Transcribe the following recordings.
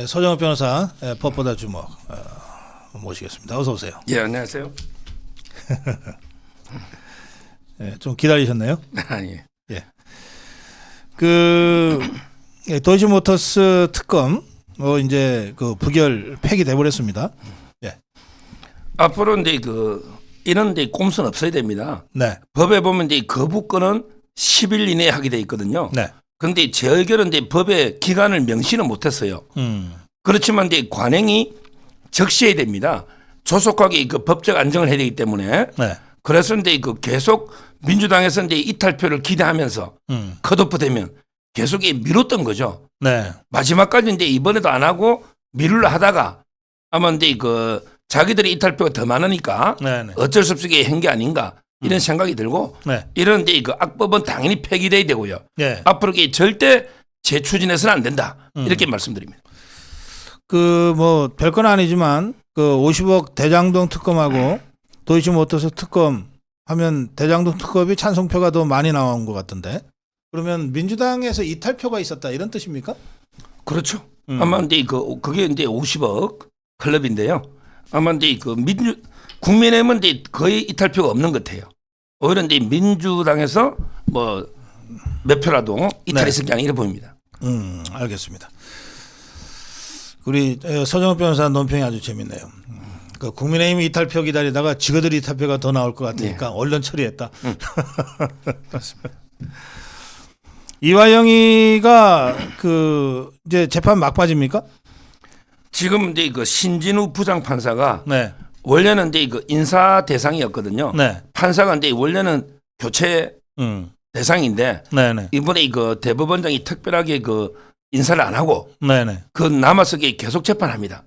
서정욱 변호사 법보다 주목 모시겠습니다. 어서 오세요. 예, 안녕하세요. 좀 기다리셨나요? 아니, 예. 도이치모터스 특검 이제 그 부결 폐기돼 버렸습니다. 예. 앞으로 이제 이런 데 꼼수는 없어야 됩니다. 네. 법에 보면 이제 거부권은 10일 이내에 하게 돼 있거든요. 네. 그런데 제 의견은 이제 법에 기간을 명시는 못했어요. 그렇지만 이제 관행이 적시해야 됩니다. 조속하게 그 법적 안정을 해야 되기 때문에. 네. 그래서 이제 계속 민주당에서 이제 이탈표를 기대하면서 컷오프 되면 계속 미뤘던 거죠. 네. 마지막까지 이제 이번에도 안 하고 미루려 하다가 아마 이제 자기들이 이탈표가 더 많으니까 네네. 어쩔 수 없이 한 게 아닌가 이런 생각이 들고 네. 이런 이제 악법은 당연히 폐기돼야 되고요. 예. 앞으로 절대 재추진해서는 안 된다 이렇게 말씀드립니다. 뭐 별건 아니지만 50억 대장동 특검하고 도이치모터스 특검 하면 대장동 특검이 찬성표가 더 많이 나온 것 같던데. 그러면 민주당에서 이탈표가 있었다 이런 뜻입니까? 그렇죠. 아마 이제 그게 이제 50억 클럽인데요. 아마 이제 국민의힘은 이제 거의 이탈표가 없는 것 같아요. 오히려 이제 민주당에서 뭐 몇 표라도 이탈이 있을 게 아니라 보입니다. 알겠습니다. 우리 서정욱 변호사 논평이 아주 재밌네요. 국민의힘 이탈표 기다리다가 지그들이 이탈표가 더 나올 것 같으니까 얼른 처리했다. 그렇습니다. 이화영이가 이제 재판 막바지입니까? 지금 이제 신진우 부장판사가 네. 원래는 이제 인사 대상이었거든요. 네. 판사가 이제 원래는 교체 대상인데 네네. 이번에 대법원장이 특별하게 인사를 안 하고 네네. 남아서 계속 재판합니다.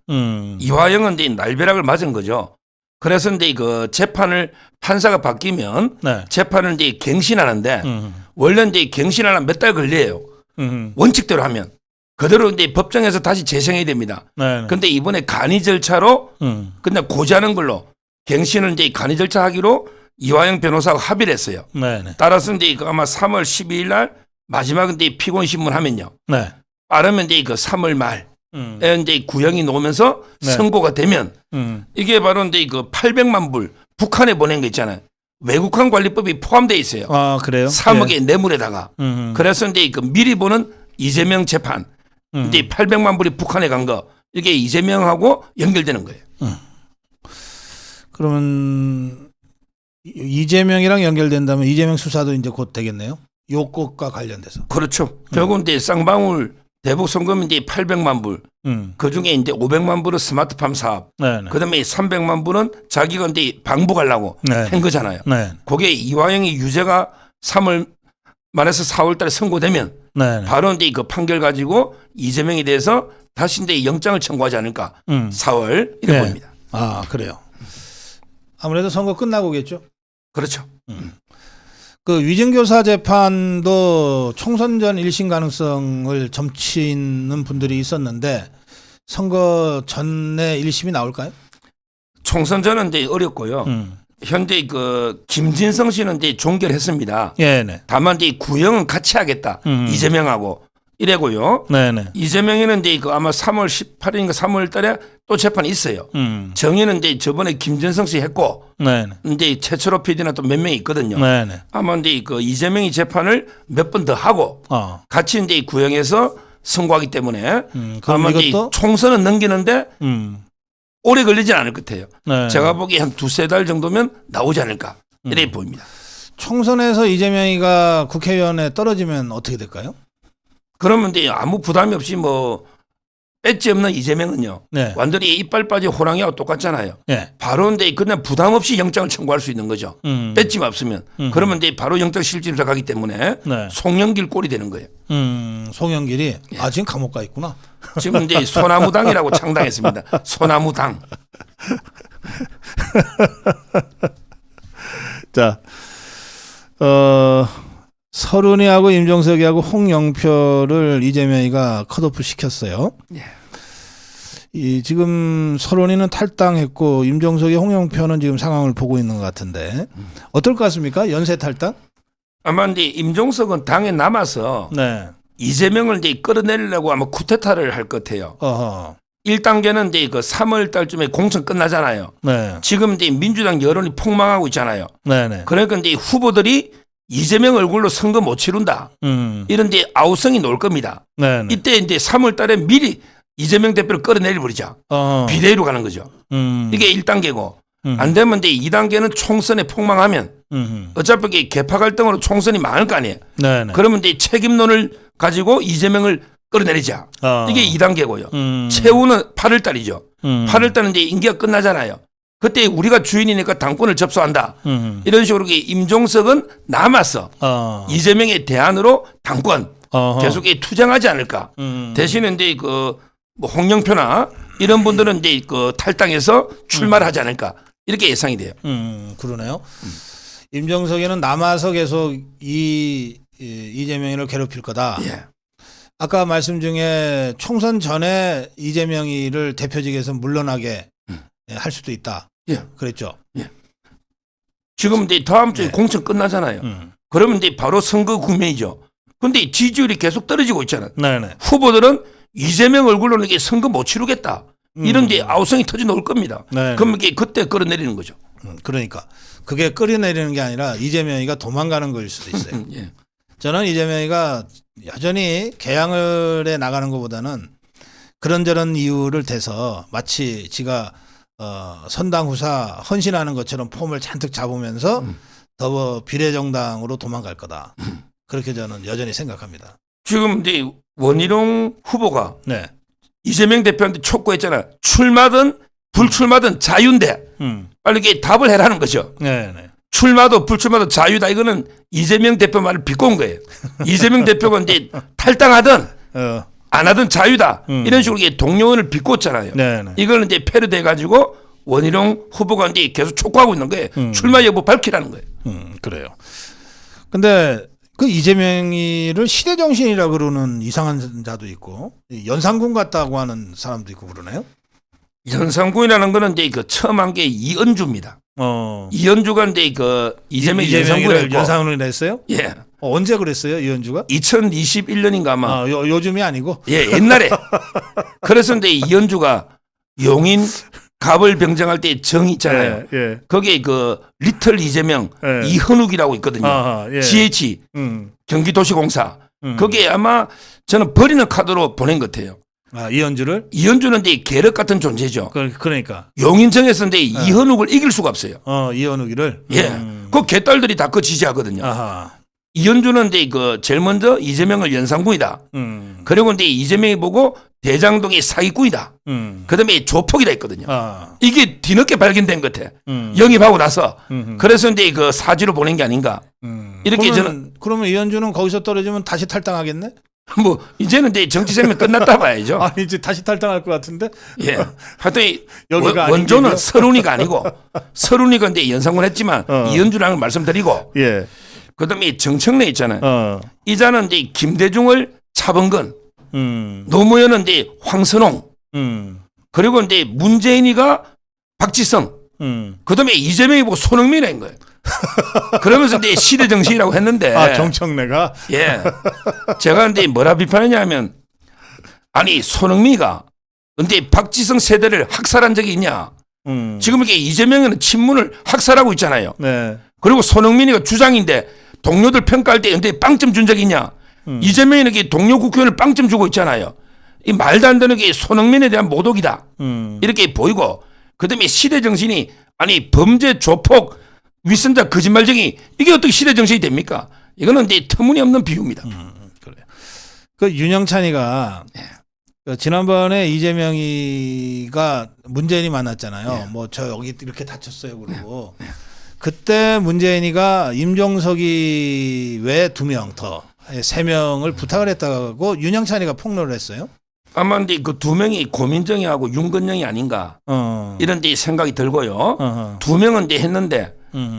이화영은 이제 날벼락을 맞은 거죠. 그래서 이제 재판을 판사가 바뀌면 네. 재판을 이제 갱신하는데 원래 이제 갱신하려면 몇 달 걸려요. 원칙대로 하면 그대로 이제 법정에서 다시 재생해야 됩니다. 네네. 그런데 이번에 간이 절차로 그냥 고지하는 걸로 갱신을 이제 간이 절차 하기로 이화영 변호사가 합의를 했어요. 네네. 따라서 이제 아마 3월 12일 날 마지막 이제 피고인 신문 하면요. 네. 빠르면 이제 3월 말에 이제 구형이 나오면서 네. 선고가 되면 이게 바로 이제 800만 불 북한에 보낸 거 있잖아요. 외국환 관리법이 포함되어 있어요. 아, 그래요? 3억의 예. 뇌물에다가. 그래서 이제 미리 보는 이재명 재판. 이제 800만 불이 북한에 간 거. 이게 이재명하고 연결되는 거예요. 그러면 이재명이랑 연결된다면 이재명 수사도 이제 곧 되겠네요. 요것과 관련돼서. 그렇죠. 결국 이제 쌍방울 대북 송금 이제 800만 불. 그 중에 이제 500만 불은 스마트팜 사업. 네네. 그다음에 300만 불은 자기가 이제 방북하려고 네. 한 거잖아요. 네. 그게 이화영이 유죄가 3월 말에서 4월 달에 선고되면 네네. 바로 이제 판결 가지고 이재명에 대해서 다시 이제 영장을 청구하지 않을까. 4월 이렇게 네. 보입니다. 아, 그래요. 아무래도 선거 끝나고겠죠. 그렇죠. 위증교사 재판도 총선 전 1심 가능성을 점치는 분들이 있었는데 선거 전에 1심이 나올까요? 총선 전은 이제 어렵고요. 현재 김진성 씨는 이제 종결했습니다. 네네. 다만 이제 구형은 같이 하겠다. 이재명하고 이래고요. 네네. 이재명에는 이제 아마 3월 18일인가 3월 달에 또 재판이 있어요. 정의는 이제 저번에 김진성 씨 했고 네네. 이제 최철호 PD나 또 몇 명이 있거든요. 네네. 아마 이제 이재명이 재판을 몇 번 더 하고 같이 이제 구형해서 선고하기 때문에 그럼 아마 이제 이것도 총선은 넘기는데 오래 걸리진 않을 것 같아요. 네. 제가 보기에 한 두세 달 정도면 나오지 않을까 이렇게 보입니다. 총선에서 이재명이가 국회의원에 떨어지면 어떻게 될까요? 그러면 이제 아무 부담이 없이 뭐 배지 없는 이재명은요. 네. 완전히 이빨 빠진 호랑이하고 똑같잖아요. 네. 바로 이제 그냥 부담 없이 영장을 청구할 수 있는 거죠. 배지만 없으면. 그러면 이제 바로 영장 실질심사 가기 때문에 네. 송영길 꼴이 되는 거예요. 송영길이 지금 감옥 가 있구나. 지금 이제 소나무당이라고 창당했습니다. 소나무당. 자, 서른이하고 임종석이하고 홍영표를 이재명이가 컷오프 시켰어요. 예. 지금 서른이는 탈당했고 임종석이 홍영표는 지금 상황을 보고 있는 것 같은데 어떨 것 같습니까? 연쇄 탈당? 아마 이제 임종석은 당에 남아서 네. 이재명을 이제 끌어내리려고 아마 쿠데타를 할 것 같아요. 어허. 1단계는 이제 그 3월 달쯤에 공천 끝나잖아요. 네. 지금 이제 민주당 여론이 폭망하고 있잖아요. 네네. 그러니까 이제 후보들이 이재명 얼굴로 선거 못 치른다. 이런 이제 아우성이 나올 겁니다. 네네. 이때 이제 3월 달에 미리 이재명 대표를 끌어내려버리자. 비대위로 가는 거죠. 이게 1단계고 안 되면 이제 2단계는 총선에 폭망하면 어차피 이게 개파 갈등으로 총선이 망할 거 아니에요. 네네. 그러면 이제 책임론을 가지고 이재명을 끌어내리자. 이게 2단계고요. 최후는 8월 달이죠. 8월 달은 이제 임기가 끝나잖아요. 그때 우리가 주인이니까 당권을 접수한다. 이런 식으로 임종석은 남았어. 이재명의 대안으로 당권 계속 투쟁하지 않을까. 대신에 이제 그 뭐 홍영표나 이런 분들은 이제 그 탈당해서 출마를 하지 않을까. 이렇게 예상이 돼요. 그러네요. 임종석이는 남아서 계속 이재명이를 괴롭힐 거다. 예. 아까 말씀 중에 총선 전에 이재명이를 대표직에서 물러나게 할 수도 있다. 예. 그랬죠. 예. 지금 이제 다음 주에 네. 공천 끝나잖아요. 그러면 이제 바로 선거 국면이죠. 근데 지지율이 계속 떨어지고 있잖아요. 네네. 후보들은 이재명 얼굴로는 이게 선거 못 치르겠다. 이런 게 아우성이 터져 나올 겁니다. 네네. 그럼 이게 그때 끌어내리는 거죠. 그러니까 그게 끌어내리는 게 아니라 이재명이가 도망가는 거일 수도 있어요. 예. 저는 이재명이가 여전히 개항을에 나가는 것보다는 그런저런 이유를 대서 마치 지가 선당 후사 헌신하는 것처럼 폼을 잔뜩 잡으면서 더 비례정당으로 도망갈 거다. 그렇게 저는 여전히 생각합니다. 지금 이제 원희룡 후보가 네. 이재명 대표한테 촉구했잖아요. 출마든 불출마든 자유인데 빨리 이게 답을 해라는 거죠. 네네. 출마도 불출마도 자유다. 이거는 이재명 대표 말을 비꼬은 거예요. 이재명 대표가 이제 탈당하든 안 하든 자유다. 이런 식으로 이게 동료원을 비꼬았잖아요. 네네. 이걸 이제 패러디해 가지고 원희룡 후보가 이제 계속 촉구하고 있는 거예요. 출마 여부 밝히라는 거예요. 그래요. 근데 그 이재명이를 시대정신이라 그러는 이상한 자도 있고 연상군 같다고 하는 사람도 있고 그러네요. 연상군이라는 거는 이제 그 처음 한 게 이은주입니다. 이은주가 이제 그 이재명 연상군을 했고. 연상군을 했어요? 예. 언제 그랬어요, 이은주가? 2021년인가 아마. 요즘이 아니고. 예, 옛날에. 그래서 이제 이은주가 용인 갑을 병정할 때 정 있잖아요. 예. 거기에 그 리틀 이재명 예. 이현욱이라고 있거든요. 아하, 예. GH 경기도시공사. 거기에 아마 저는 버리는 카드로 보낸 것 같아요. 이현주를? 이현주는 이제 계륵 같은 존재죠. 그러니까. 용인정에서 이제 이현욱을 이길 수가 없어요. 이현욱이를? 예. 그 개딸들이 다 그 지지하거든요. 아하. 이현주는 이제 그 제일 먼저 이재명을 연상군이다. 그리고 이제 이재명이 보고 대장동이 사기꾼이다. 그다음에 조폭이다 했거든요. 이게 뒤늦게 발견된 것 같아. 영입하고 나서. 그래서 이제 그 사지로 보낸 게 아닌가. 이렇게 그러면 이현주는 거기서 떨어지면 다시 탈당하겠네? 뭐 이제는 이제 정치 생명 끝났다 봐야죠. 이제 다시 탈당할 것 같은데? 예. 하여튼 여기가 원조는 서른이가 아니고 서른이가 이제 연상군 했지만 이현주라는 걸 말씀드리고. 예. 그다음에 정청래 있잖아요. 이자는 이제 김대중을 차범근, 노무현은 이제 황선홍, 그리고 이제 문재인이가 박지성, 그다음에 이재명이 뭐 손흥민인 거예요. 그러면서 이제 시대 정신이라고 했는데. 정청래가? 예. 제가 이제 뭐라 비판하냐면 아니 손흥민이가 근데 박지성 세대를 학살한 적이 있냐? 지금 이게 이재명은 친문을 학살하고 있잖아요. 네. 그리고 손흥민이가 주장인데 동료들 평가할 때 근데 빵점 준 적이 있냐? 이재명에게 동료 국회의원을 빵점 주고 있잖아요. 이 말도 안 되는 게 손흥민에 대한 모독이다. 이렇게 보이고 그다음에 시대 정신이 아니 범죄 조폭 위선자 거짓말쟁이 이게 어떻게 시대 정신이 됩니까? 이거는 이제 터무니없는 비유입니다. 그래요. 그 윤영찬이가 그 지난번에 이재명이가 문재인이 만났잖아요. 뭐 저 여기 이렇게 다쳤어요 그러고 그때 문재인이가 임종석이 외 2명 더 3명을 부탁을 했다고 윤영찬이가 폭로를 했어요. 아마 근데 그 2명이 고민정이하고 윤건영이 아닌가 이런 데 생각이 들고요. 2명은 이제 했는데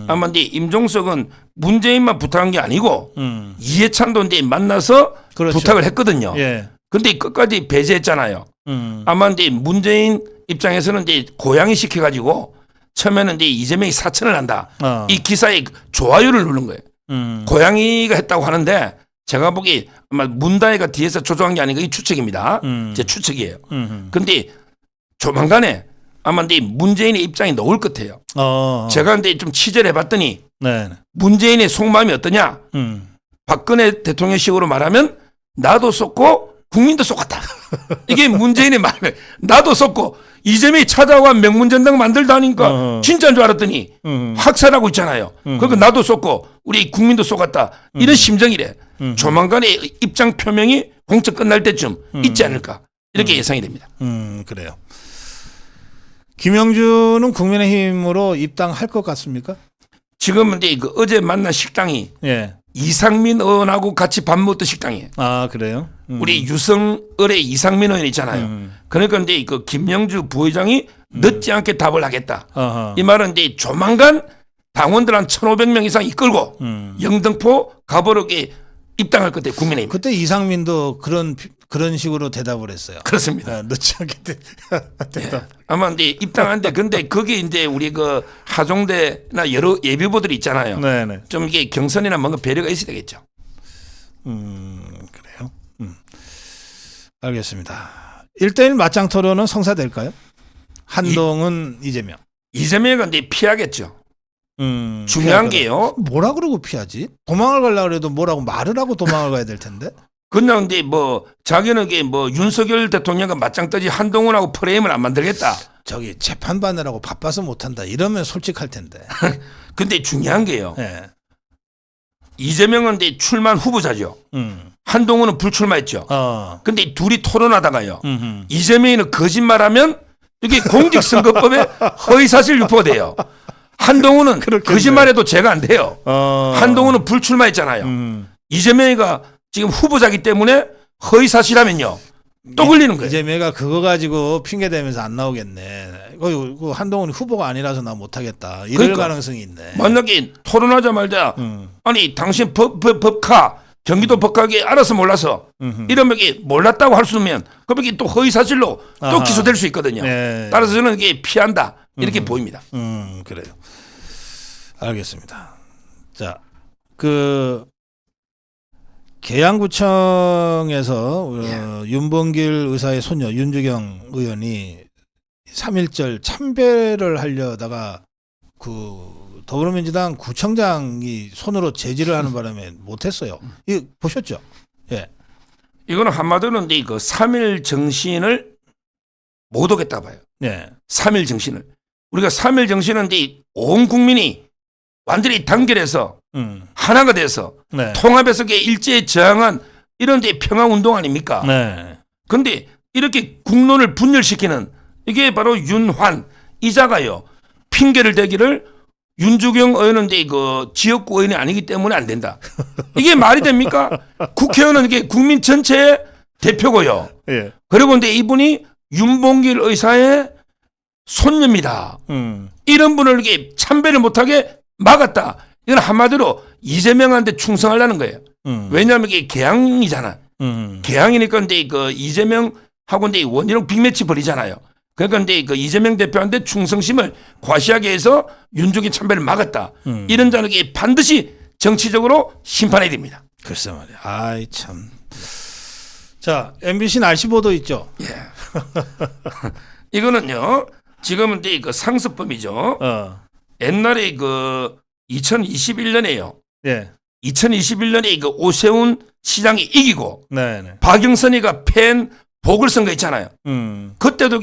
아마 이제 임종석은 문재인만 부탁한 게 아니고 이해찬도 이제 만나서 그렇죠. 부탁을 했거든요. 예. 근데 끝까지 배제했잖아요. 아마 이제 문재인 입장에서는 이제 고양이 시켜가지고 처음에는 이제 이재명이 사천을 한다. 이 기사에 좋아요를 누른 거예요. 고양이가 했다고 하는데 제가 보기 아마 문다혜가 뒤에서 조종한 게 아닌가 이 추측입니다. 제 추측이에요. 근데 조만간에 아마 근데 문재인의 입장이 나올 것 같아요. 제가 근데 좀 취재를 해봤더니 네. 문재인의 속마음이 어떠냐? 박근혜 대통령식으로 말하면 나도 쏟고 국민도 쏟았다. 이게 문재인의 말이에요. 나도 쏟고 이재명이 찾아와 명문전당 만들다니까 진짜인 줄 알았더니 학살하고 있잖아요. 그러니까 나도 쏟고 우리 국민도 쏟았다. 이런 심정이래. 조만간에 입장 표명이 공천 끝날 때쯤 있지 않을까 이렇게 예상이 됩니다. 그래요. 김영준은 국민의힘으로 입당할 것 같습니까? 지금은 이제 그 어제 만난 식당이 예. 이상민 의원하고 같이 밥 먹던 식당이에요. 아 그래요? 우리 유성을의 이상민 의원 있잖아요. 그러니까 이제 그 김영주 부회장이 늦지 않게 답을 하겠다. 어허. 이 말은 이제 조만간 당원들 한 1,500명 이상 이끌고 영등포 가보록에 입당할 것 같아요. 국민의힘. 그때 이상민도 그런 식으로 대답을 했어요. 그렇습니다. 늦지 않게 대답. 아마 이제 입당한데 근데 거기 이제 우리 그 하종대나 여러 예비후보들이 있잖아요. 네네. 좀 이게 경선이나 뭔가 배려가 있어야 되겠죠. 그래요. 알겠습니다. 1대1 맞짱 토론은 성사될까요? 한동훈 이재명. 이재명은 이제 피하겠죠. 중요한 게요. 뭐라 그러고 피하지? 도망을 가려고 해도 뭐라고 말을 하고 도망을 가야 될 텐데. 그냥 근데 뭐 자기는 게 뭐 윤석열 대통령과 맞짱 뜨지 한동훈하고 프레임을 안 만들겠다. 저기 재판받느라고 바빠서 못한다. 이러면 솔직할 텐데. 근데 중요한 게요. 네. 이재명은 이제 출마한 후보자죠. 한동훈은 불출마했죠. 근데 둘이 토론하다가요. 이재명이는 거짓말하면 이게 공직선거법에 허위사실 유포가 돼요. 한동훈은 거짓말해도 죄가 안 돼요. 한동훈은 불출마했잖아요. 이재명이가 지금 후보자기 때문에 허위사실하면요. 또 걸리는 거예요. 이재명이가 그거 가지고 핑계대면서 안 나오겠네. 그 한동훈이 후보가 아니라서 나 못하겠다. 이럴 그러니까, 가능성이 있네. 만약에 토론하자 말자 아니 당신 법카 경기도 법카에 알아서 몰라서 이러면 이게 몰랐다고 할 수 있으면 그러면 또 허위사실로 또 기소될 수 있거든요. 네. 따라서 저는 이게 피한다 이렇게 보입니다. 그래요. 알겠습니다. 자, 그 계양구청에서 윤봉길 의사의 손녀 윤주경 의원이 3.1절 참배를 하려다가 그 더불어민주당 구청장이 손으로 제지를 하는 바람에 못했어요. 이거 보셨죠? 예. 이거는 한마디로 이제 그 3.1 정신을 못 오겠다 봐요. 네. 3.1 정신을. 우리가 3.1 정신은 이제 온 국민이 완전히 단결해서 하나가 돼서 네. 통합해서 일제에 저항한 이런 데 평화운동 아닙니까? 네. 그런데 이렇게 국론을 분열시키는 이게 바로 윤환 이자가요. 핑계를 대기를 윤주경 의원은 이제 그 지역구 의원이 아니기 때문에 안 된다. 이게 말이 됩니까? 국회의원은 이게 국민 전체의 대표고요. 예. 그리고 근데 이분이 윤봉길 의사의 손녀입니다. 이런 분을 이렇게 참배를 못하게 막았다. 이건 한마디로 이재명한테 충성하려는 거예요. 왜냐하면 이게 개항이잖아. 개항이니까 근데 그 이재명하고 이제 원희룡 빅매치 벌이잖아요. 그러니까 근데 그 이재명 대표한테 충성심을 과시하게 해서 윤중기 참배를 막았다. 이런 자는 반드시 정치적으로 심판해야 됩니다. 글쎄 말이야. 아이 참. 자, MBC 날씨 보도 있죠. 예. 이거는요. 지금은 이제 그 상습범이죠. 옛날에 그 2021년에요. 예. 2021년에 그 오세훈 시장이 이기고 네네. 박영선이가 팬 보궐선거 있잖아요. 그때도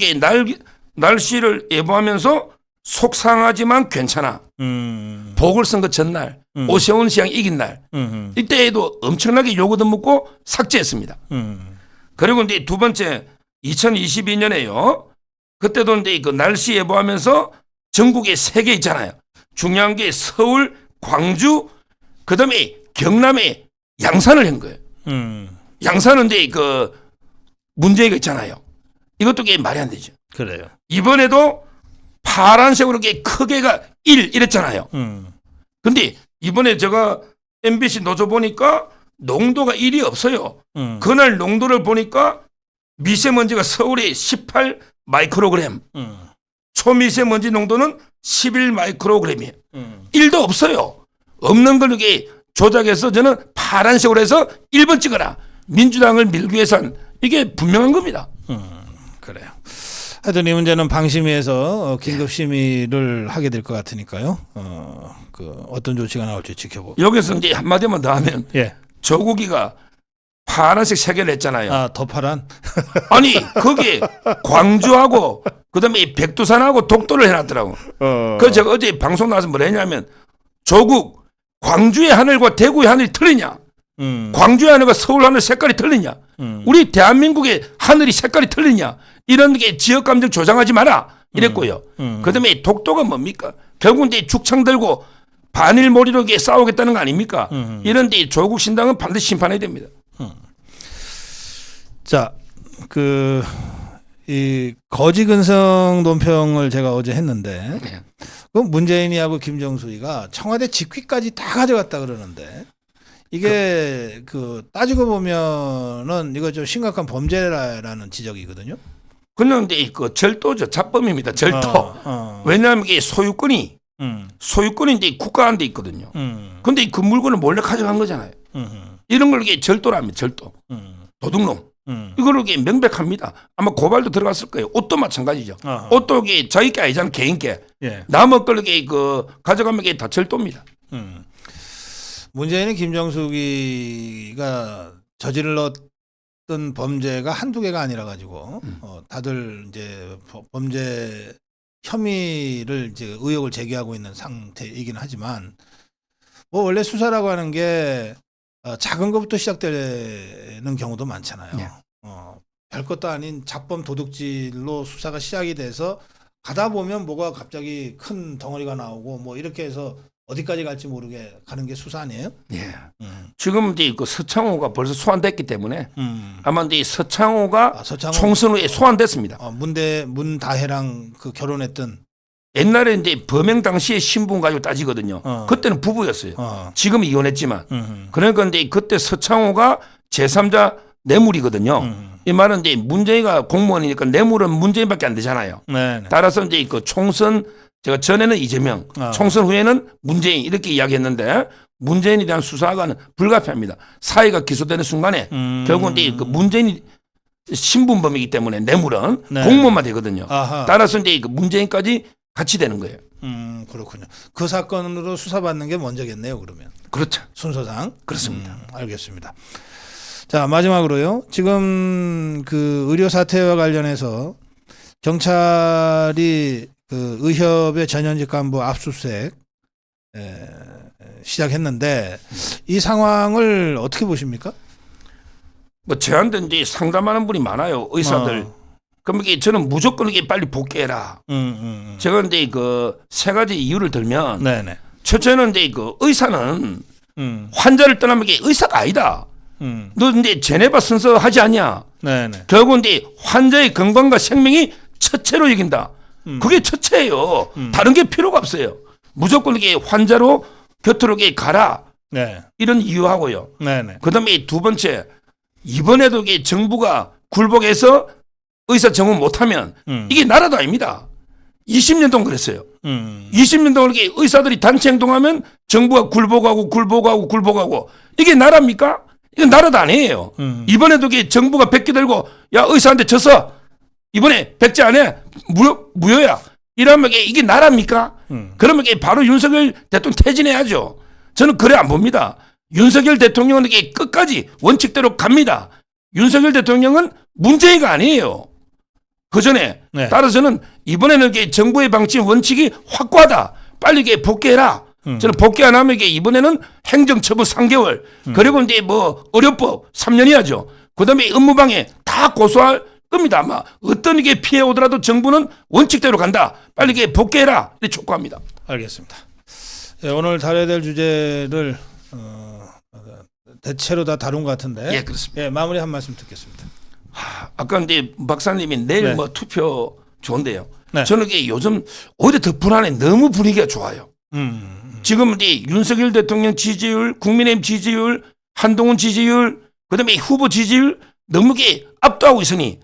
날씨를 예보하면서 속상하지만 괜찮아. 보궐선거 전날 오세훈 시장이 이긴 날 이때에도 엄청나게 요거도 묻고 삭제했습니다. 그리고 이제 두 번째 2022년에요. 그때도 이제 그 날씨 예보하면서 전국에 3개 있잖아요. 중요한 게 서울, 광주, 그다음에 경남에 양산을 한 거예요. 양산은 이제 그 문제가 있잖아요. 이것도 말이 안 되죠. 그래요. 이번에도 파란색으로 크게가 1 이랬잖아요. 근데 이번에 제가 MBC 노조 보니까 농도가 1이 없어요. 그날 농도를 보니까 미세먼지가 서울에 18 마이크로그램, 초미세먼지 농도는 11 마이크로그램이에요. 1도 없어요. 없는 걸 이게 조작해서 저는 파란색으로 해서 1번 찍어라. 민주당을 밀기 위해서는 이게 분명한 겁니다. 그래요. 하여튼 이 문제는 방심위에서 긴급 심의를 하게 될 것 같으니까요. 어떤 조치가 나올지 지켜보고. 여기서 이제 한마디만 더 하면 예. 조국이가 파란색 색을 했잖아요. 아, 더 파란? 아니 거기에 광주하고 그다음에 백두산하고 독도를 해놨더라고. 그래서 제가 어제 방송 나와서 뭘 했냐면 조국 광주의 하늘과 대구의 하늘이 틀리냐? 광주의 하늘과 서울 하늘 색깔이 틀리냐? 우리 대한민국의 하늘이 색깔이 틀리냐? 이런 게 지역 감정 조장하지 마라 이랬고요. 그다음에 독도가 뭡니까? 결국 이제 죽창 들고 반일 몰이로 싸우겠다는 거 아닙니까? 이런데 조국 신당은 반드시 심판해야 됩니다. 자, 이 거지 근성 논평을 제가 어제 했는데, 네. 그 문재인이하고 김정수이가 청와대 직위까지 다 가져갔다 그러는데, 이게 따지고 보면은 이거 좀 심각한 범죄라는 지적이거든요. 그런데 그 절도죠, 잡범입니다. 절도. 왜냐하면 이게 소유권이 이제 국가한테 있거든요. 근데 그 물건을 몰래 가져간 거잖아요. 이런 걸 이게 절도랍니다. 절도. 도둑놈. 이걸로 이게 명백합니다. 아마 고발도 들어갔을 거예요. 옷도 마찬가지죠. 옷도 이게 자기 게 아니잖아요. 개인 게. 예. 남의 걸 이게 가져가면 이게 다 절도입니다. 문재인이 김정숙이가 저질렀던 범죄가 한두 개가 아니라 가지고 다들 이제 범죄 혐의를 이제 의혹을 제기하고 있는 상태이긴 하지만 뭐 원래 수사라고 하는 게 작은 것부터 시작되는 경우도 많잖아요. 네. 별것도 아닌 잡범 도둑질로 수사가 시작이 돼서 가다 보면 뭐가 갑자기 큰 덩어리가 나오고 뭐 이렇게 해서 어디까지 갈지 모르게 가는 게 수사 아니에요? 예. 지금 이제 그 서창호가 벌써 소환됐기 때문에 아마 이제 서창호가 서창호 총선 후에 소환됐습니다. 문다혜랑 결혼했던 옛날에 이제 범행 당시의 신분 가지고 따지거든요. 그때는 부부였어요. 지금 이혼했지만. 그러니까 이제 그때 서창호가 제3자 뇌물이거든요. 이 말은 이제 문재인이가 공무원이니까 뇌물은 문재인밖에 안 되잖아요. 네네. 따라서 이제 그 총선 제가 전에는 이재명, 총선 후에는 문재인 이렇게 이야기했는데 문재인에 대한 수사가 불가피합니다. 사회가 기소되는 순간에 결국은 이제 그 문재인이 신분범이기 때문에 뇌물은 네. 공무원만 되거든요. 아하. 따라서 이제 그 문재인까지 같이 되는 거예요. 그렇군요. 그 사건으로 수사받는 게 먼저겠네요, 그러면. 그렇죠. 순서상. 그렇습니다. 알겠습니다. 자, 마지막으로요. 지금 의료 사태와 관련해서 경찰이 의협의 전현직 간부 압수수색 시작했는데 이 상황을 어떻게 보십니까? 뭐 저한테 이제 상담하는 분이 많아요. 의사들. 그럼 이게 저는 무조건 이게 빨리 복귀해라. 제가 이제 세 가지 이유를 들면 네네. 첫째는 이제 의사는 환자를 떠나면 이게 의사가 아니다. 너 이제 제네바 순서 하지 않냐? 네네. 결국 이제 환자의 건강과 생명이 첫째로 여긴다. 그게 첫째예요. 다른 게 필요가 없어요. 무조건 이게 환자로 곁으로 이게 가라. 네. 이런 이유하고요. 네네. 그다음에 두 번째, 이번에도 이게 정부가 굴복해서 의사 정원 못하면 이게 나라도 아닙니다. 20년 동안 그랬어요. 20년 동안 이렇게 의사들이 단체 행동하면 정부가 굴복하고 이게 나라입니까? 이건 나라도 아니에요. 이번에도 이게 정부가 백기 들고 야 의사한테 졌어. 이번에 백제 안 해. 무효야. 이러면 이게 나라입니까? 그러면 이게 바로 윤석열 대통령 퇴진해야죠. 저는 그래 안 봅니다. 윤석열 대통령은 이게 끝까지 원칙대로 갑니다. 윤석열 대통령은 문재인가 아니에요. 그 전에 네. 따라서 저는 이번에는 이게 정부의 방침 원칙이 확고하다. 빨리 이게 복귀해라. 저는 복귀 안 하면 이게 이번에는 행정처분 3개월 그리고 이제 뭐 의료법 3년이야죠. 그다음에 업무방해 다 고소할 겁니다. 아마 어떤 이게 피해 오더라도 정부는 원칙대로 간다. 빨리 이게 복귀해라. 이렇게 촉구합니다. 알겠습니다. 예, 오늘 다뤄야 될 주제를 대체로 다 다룬 것 같은데. 예, 그렇습니다. 예, 마무리 한 말씀 듣겠습니다. 아까 이제 박사님이 내일 네. 뭐 투표 좋은데요. 네. 저는 이게 요즘 오히려 더 불안해. 너무 분위기가 좋아요. 지금 이제 윤석열 대통령 지지율, 국민의힘 지지율, 한동훈 지지율, 그다음에 후보 지지율 너무 게 압도하고 있으니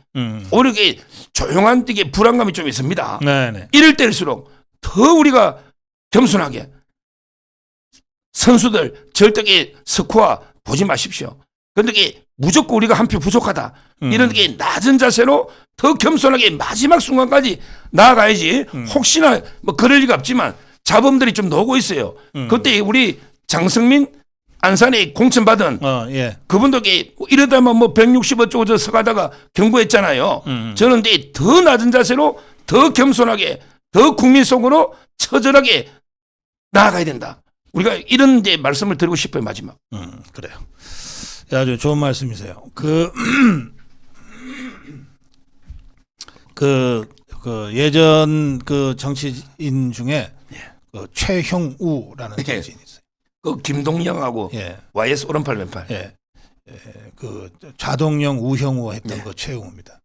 오히려 이게 조용한 되게 불안감이 좀 있습니다. 네네. 이럴 때일수록 더 우리가 겸손하게 선수들 절대 스코어 보지 마십시오. 그런데 무조건 우리가 한 표 부족하다. 이런 게 낮은 자세로 더 겸손하게 마지막 순간까지 나아가야지. 혹시나 뭐 그럴 리가 없지만 자범들이 좀 나오고 있어요. 그때 우리 장성민 안산에 공천받은 예. 그분도 이러다만 뭐 160어쩌고 저 서가다가 경고했잖아요. 저는 근데 더 낮은 자세로 더 겸손하게 더 국민 속으로 처절하게 나아가야 된다. 우리가 이런 이제 말씀을 드리고 싶어요. 마지막. 그래요. 아주 좋은 말씀이세요. 예전 그 정치인 중에 그 최형우라는 정치인이 있어요. 그 김동영하고 예. YS 오른팔 왼팔. 예. 그 좌동영 우형우 했던 예. 그 최형우입니다.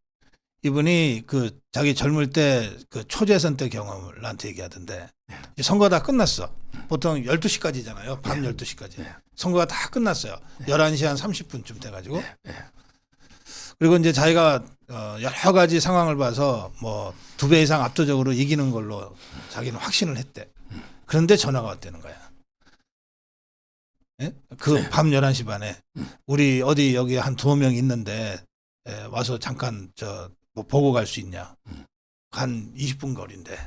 이분이 그 자기 젊을 때 그 초재선 때 경험을 나한테 얘기하던데 이제 선거가 다 끝났어. 보통 12시까지잖아요. 밤 12시까지. 선거가 다 끝났어요. 11시 한 30분쯤 돼가지고. 그리고 이제 자기가 여러 가지 상황을 봐서 뭐 2배 이상 압도적으로 이기는 걸로 자기는 확신을 했대. 그런데 전화가 왔다는 거야. 예? 그 밤 11시 반에 우리 어디 여기 한 2명 있는데 와서 잠깐 뭐 보고 갈 수 있냐. 한 20분 거리인데.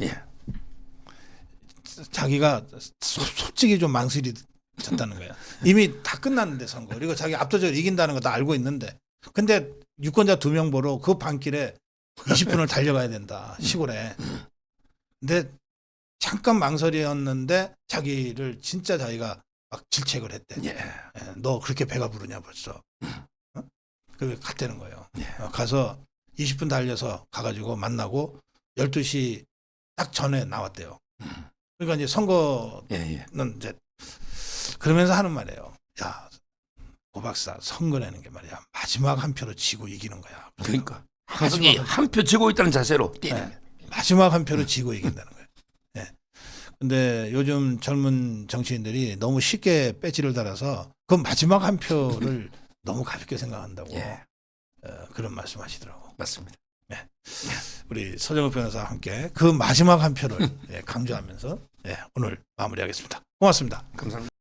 자기가 솔직히 좀 망설이 졌다는 거야. 이미 다 끝났는데 선거. 그리고 자기 압도적으로 이긴다는 거 다 알고 있는데. 근데 유권자 2명 보러 그 밤길에 20분을 달려가야 된다. 시골에. 근데 잠깐 망설이었는데 자기를 진짜 자기가 막 질책을 했대. 너 그렇게 배가 부르냐 벌써. 그게 갔다는 거예요. 가서 20분 달려서 가가지고 만나고 12시 딱 전에 나왔대요. 그러니까 이제 선거는 이제 그러면서 하는 말이에요. 야, 고 박사 선거라는 게 말이야. 마지막 한 표로 지고 이기는 거야. 그러니까 한 표 지고 있다는 자세로 마지막 한 표로 지고 이긴다는 거예요. 근데 요즘 젊은 정치인들이 너무 쉽게 배지를 달아서 그 마지막 한 표를 너무 가볍게 생각한다고 그런 말씀하시더라고. 맞습니다. 우리 서정욱 변호사와 함께 그 마지막 한 표를 강조하면서 오늘 마무리하겠습니다. 고맙습니다. 감사합니다.